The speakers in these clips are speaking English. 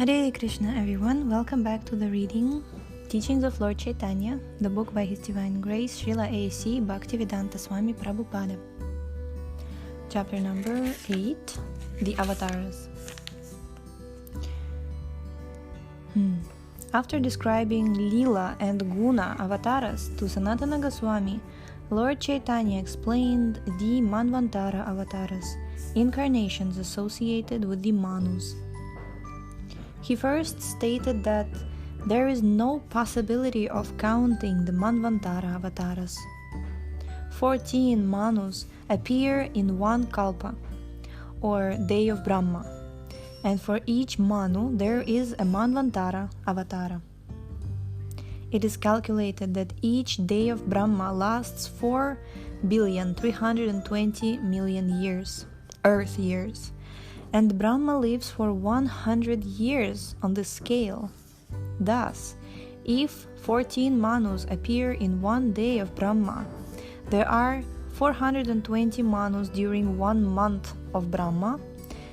Hare Krishna everyone, welcome back to the reading Teachings of Lord Chaitanya, the book by His Divine Grace Srila A.C. Bhaktivedanta Swami Prabhupada. Chapter number 8, The Avatars. After describing Lila and Guna avatars to Sanatana Goswami, Lord Chaitanya explained the Manvantara avatars, incarnations associated with the Manus. He first stated that there is no possibility of counting the Manvantara avatars. 14 Manus appear in one Kalpa, or Day of Brahma, and for each Manu there is a Manvantara avatara. It is calculated that each Day of Brahma lasts 4,320,000,000 years, Earth years, and Brahma lives for 100 years on this scale. Thus, if 14 Manus appear in one day of Brahma, there are 420 Manus during 1 month of Brahma,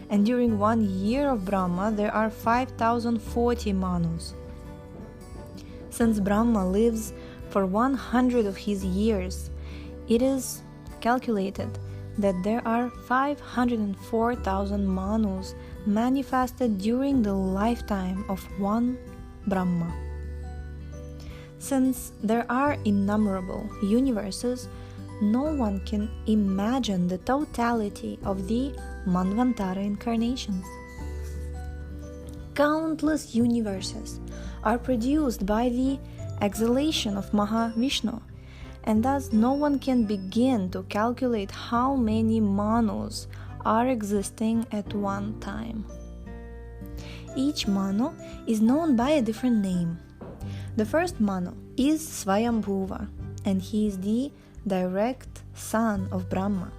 and during 1 year of Brahma there are 5,040 Manus. Since Brahma lives for 100 of his years, it is calculated that there are 504,000 Manus manifested during the lifetime of one Brahma. Since there are innumerable universes, no one can imagine the totality of the Manvantara incarnations. Countless universes are produced by the exhalation of Mahavishnu, and thus no one can begin to calculate how many Manus are existing at one time. Each Manu is known by a different name. The first Manu is Swayambhuva, and he is the direct son of Brahma.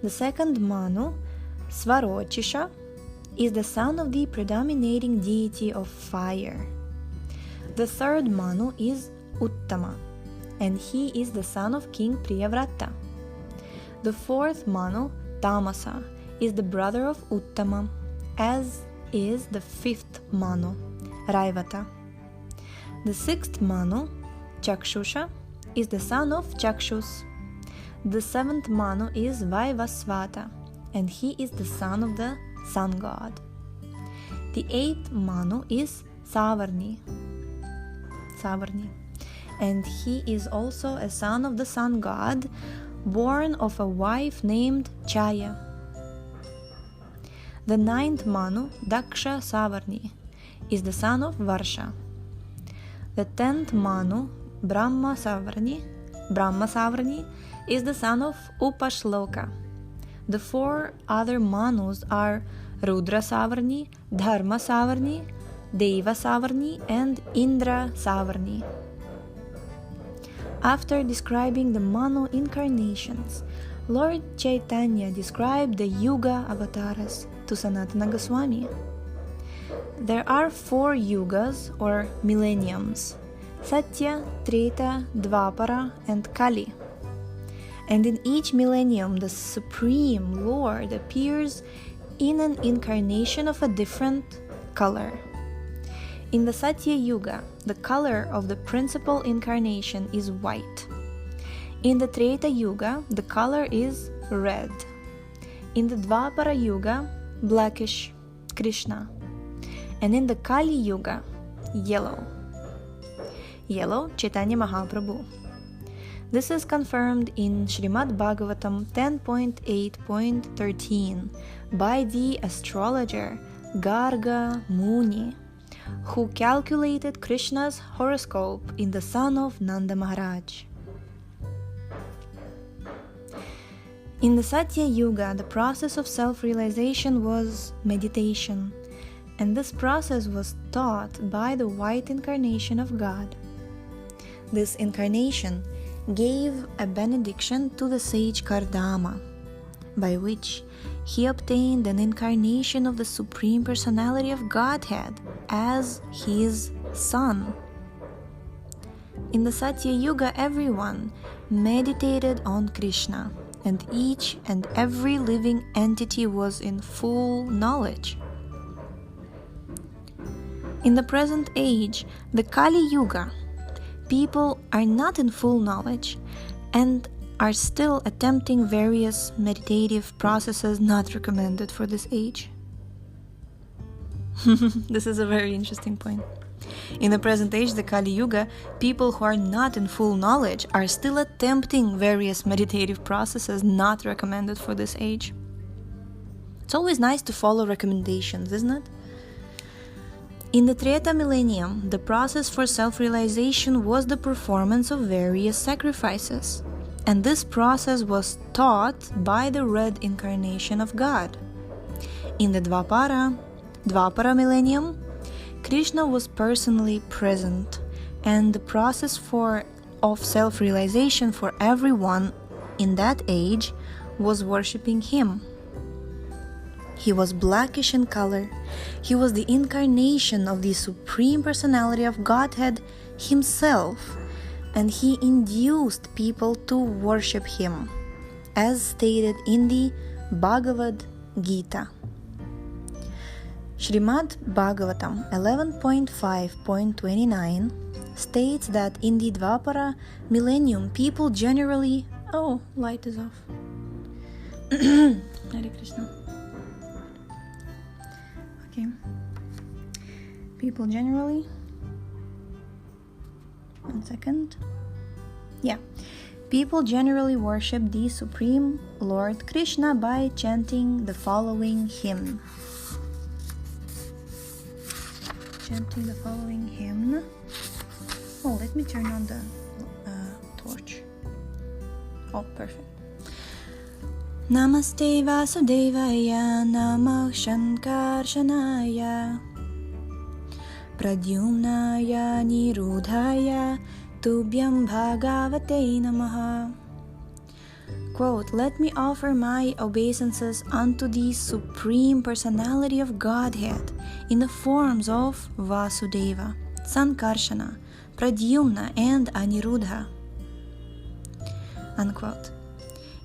The second Manu, Svarochisha, is the son of the predominating deity of fire. The third Manu is Uttama, and he is the son of King Priyavrata. The fourth Manu, Tamasa, is the brother of Uttama, as is the fifth Manu, Raivata. The sixth Manu, Chakshusha, is the son of Chakshus. The seventh Manu is Vaivasvata, and he is the son of the sun god. The eighth Manu is Savarni, and he is also a son of the sun god, born of a wife named Chaya. The ninth Manu, Daksha Savarni, is the son of Varsha. The 10th Manu, Brahma Savarni, is the son of Upashloka. The 4 other Manus are Rudra Savarni, Dharma Savarni, Deva Savarni, and Indra Savarni. After describing the Manu incarnations, Lord Chaitanya described the Yuga avatars to Sanatana Goswami. There are 4 yugas or millenniums: Satya, Treta, Dvapara, and Kali. And in each millennium, the Supreme Lord appears in an incarnation of a different color. In the Satya Yuga, the color of the principal incarnation is white. In the Treta Yuga, the color is red. In the Dvapara Yuga, blackish, Kṛṣṇa. And in the Kali Yuga, yellow, Chaitanya Mahaprabhu. This is confirmed in Srimad Bhagavatam 10.8.13 by the astrologer Garga Muni, who calculated Krishna's horoscope in the son of Nanda Maharaj. In the Satya Yuga, the process of self-realization was meditation, and this process was taught by the white incarnation of God. This incarnation gave a benediction to the sage Kardama, by which he obtained an incarnation of the Supreme Personality of Godhead as his son. In the Satya Yuga, everyone meditated on Kṛṣṇa, and each and every living entity was in full knowledge. In the present age, the Kali Yuga, people are not in full knowledge and are still attempting various meditative processes not recommended for this age. This is a very interesting point. In the present age, the Kali Yuga, people who are not in full knowledge are still attempting various meditative processes not recommended for this age. It's always nice to follow recommendations, isn't it? In the Treta millennium, the process for self-realization was the performance of various sacrifices, and this process was taught by the red incarnation of God. In the Dvapara millennium, Kṛṣṇa was personally present, and the process of self-realization for everyone in that age was worshipping him. He was blackish in color. He was the incarnation of the Supreme Personality of Godhead himself, and he induced people to worship him, as stated in the Bhagavad Gita. Srimad Bhagavatam 11.5.29 states that in the Dvapara millennium, people generally... Oh, light is off. Hare Krishna. Okay. People generally... One second. Yeah. People generally worship the Supreme Lord Kṛṣṇa by chanting the following hymn. Chanting the following hymn. Oh, let me turn on the torch. Oh, perfect. Namaste Vasudevaya, Namah Shankarshanaya, Pradyumnaya Nirudhaya, Tubhyam Bhagavate Namaha. Quote, let me offer my obeisances unto the Supreme Personality of Godhead in the forms of Vasudeva, Sankarsana, Pradyumna, and Aniruddha. Unquote.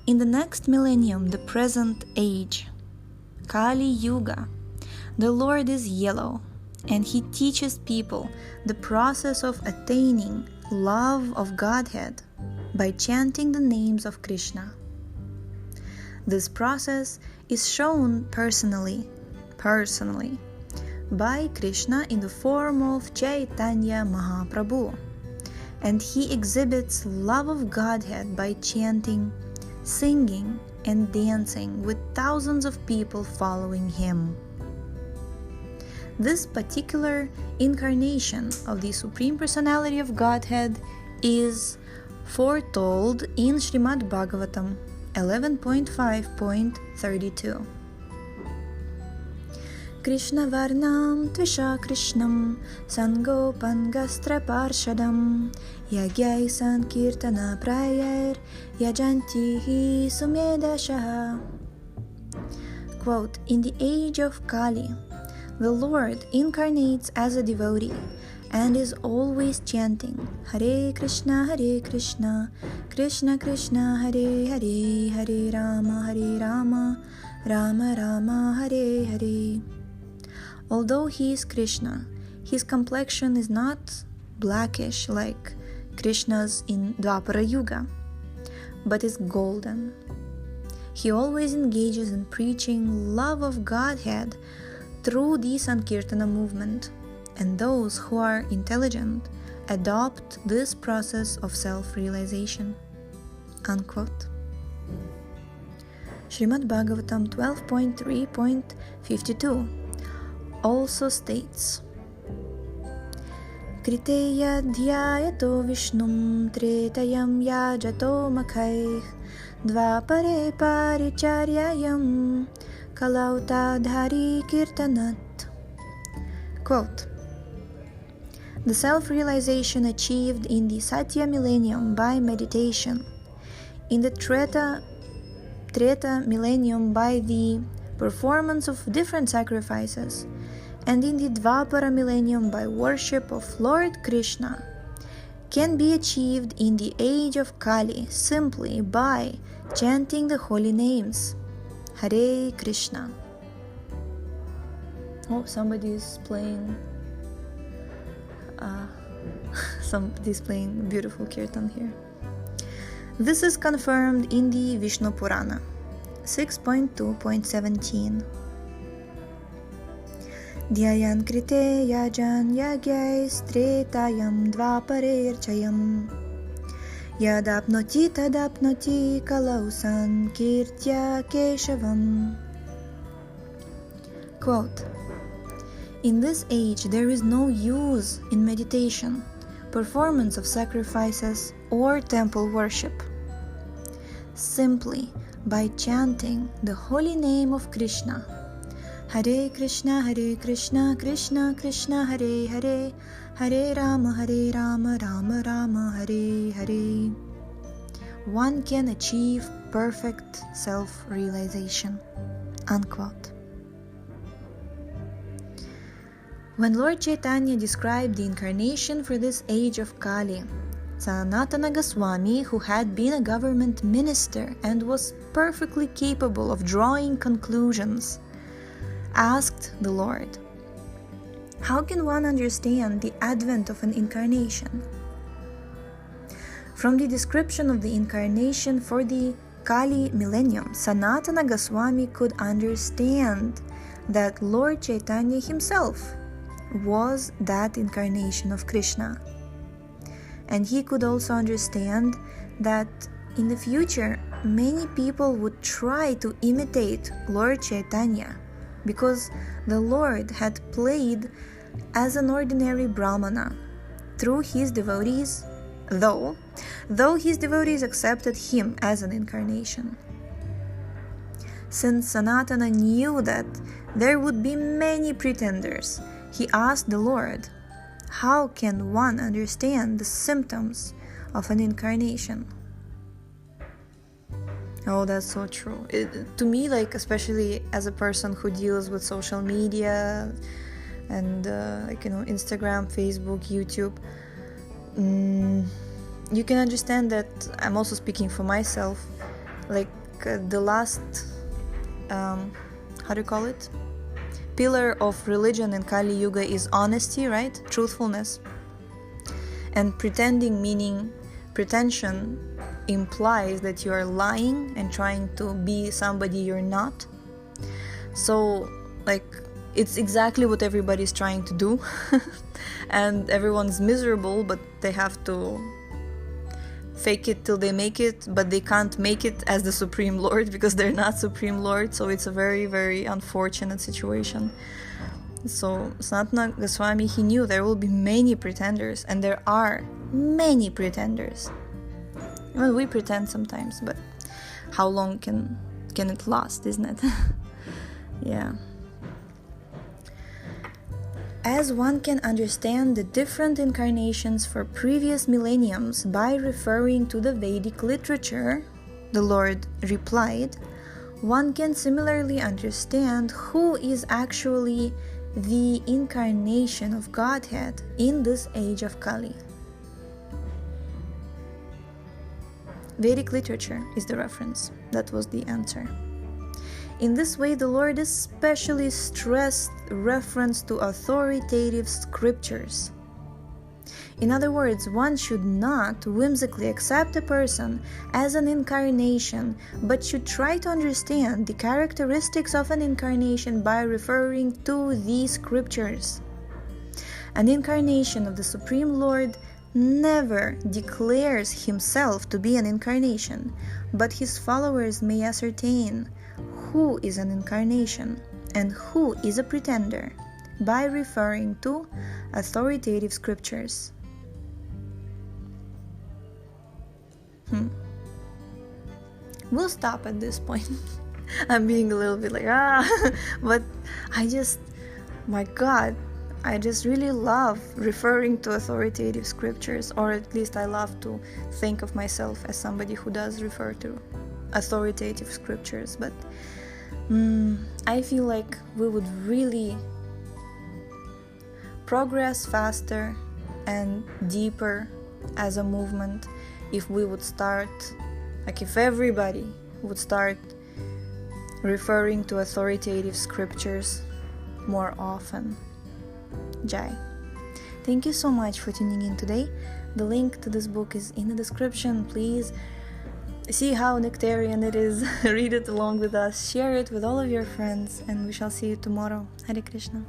In the next millennium, the present age, Kali Yuga, the Lord is yellow, and he teaches people the process of attaining love of Godhead by chanting the names of Kṛṣṇa. This process is shown personally by Kṛṣṇa in the form of Chaitanya Mahaprabhu, and he exhibits love of Godhead by chanting, singing, and dancing with thousands of people following him. This particular incarnation of the Supreme Personality of Godhead is foretold in Srimad Bhagavatam 11.5.32. Krishna Varnam Tvisha Krishnam Sangopan Gastra Parshadam Yagyai Sankirtana Prayer Yajantihi Sumedashaha. Quote, in the age of Kali, the Lord incarnates as a devotee and is always chanting Hare Krishna, Krishna Krishna, Hare Hare, Hare Rama, Rama Rama, Hare Hare. Although he is Kṛṣṇa, his complexion is not blackish like Krishna's in Dvapara Yuga, but is golden. He always engages in preaching love of Godhead through the Sankirtana movement, and those who are intelligent adopt this process of self-realization. Unquote. Srimad Bhagavatam 12.3.52 also states, Kriteya dhyayato vishnum tretayam yajato makhaih dvapare paricharyayam kalautadhari kirtanat. Quote, the self-realization achieved in the Satya millennium by meditation, in the Treta millennium by the performance of different sacrifices, and in the Dvapara millennium by worship of Lord Kṛṣṇa, can be achieved in the age of Kali simply by chanting the holy names. Hare Krishna. Oh, somebody is playing somebody's playing beautiful kirtan here. This is confirmed in the Vishnu Purana 6.2.17. Dhyayan krite yajan yagyais tretayam dvaparerchayam yadapnoti tadapnoti kalausan kirtya keshavam. Quote, in this age there is no use in meditation, performance of sacrifices, or temple worship. Simply by chanting the holy name of Kṛṣṇa, Hare Krishna, Krishna Krishna, Hare Hare, Hare Rama, Rama Rama, Hare Hare, one can achieve perfect self-realization. Unquote. When Lord Chaitanya described the incarnation for this age of Kali, Sanatana Goswami, who had been a government minister and was perfectly capable of drawing conclusions, asked the Lord, how can one understand the advent of an incarnation? From the description of the incarnation for the Kali millennium, Sanatana Goswami could understand that Lord Chaitanya himself was that incarnation of Kṛṣṇa. And he could also understand that in the future many people would try to imitate Lord Chaitanya, because the Lord had played as an ordinary Brahmana through his devotees, though his devotees accepted him as an incarnation. Since Sanatana knew that there would be many pretenders, he asked the Lord, how can one understand the symptoms of an incarnation? Oh, that's so true. To me, like, especially as a person who deals with social media and Instagram, Facebook, YouTube, you can understand that I'm also speaking for myself. Like the last, how do you call it? Pillar of religion in Kali Yuga is honesty, right? Truthfulness. And pretending, meaning pretension, implies that you are lying and trying to be somebody you're not. So, like, it's exactly what everybody's trying to do. And everyone's miserable, but they have to fake it till they make it, but they can't make it as the Supreme Lord because they're not Supreme Lord, so it's a very, very unfortunate situation. So Sanatana Goswami, he knew there will be many pretenders, and there are many pretenders. Well, we pretend sometimes, but how long can it last, isn't it? Yeah. As one can understand the different incarnations for previous millenniums by referring to the Vedic literature, the Lord replied, one can similarly understand who is actually the incarnation of Godhead in this age of Kali. Vedic literature is the reference. That was the answer. In this way, the Lord especially stressed reference to authoritative scriptures. In other words, one should not whimsically accept a person as an incarnation, but should try to understand the characteristics of an incarnation by referring to these scriptures. An incarnation of the Supreme Lord never declares himself to be an incarnation, but his followers may ascertain who is an incarnation and who is a pretender by referring to authoritative scriptures. We'll stop at this point. I'm being a little bit like, but my God, I just really love referring to authoritative scriptures, or at least I love to think of myself as somebody who does refer to authoritative scriptures. But I feel like we would really progress faster and deeper as a movement if we would start, like if everybody would start referring to authoritative scriptures more often. Jai. Thank you so much for tuning in today. The link to this book is in the description. Please see how nectarian it is. Read it along with us. Share it with all of your friends. And we shall see you tomorrow. Hare Krishna.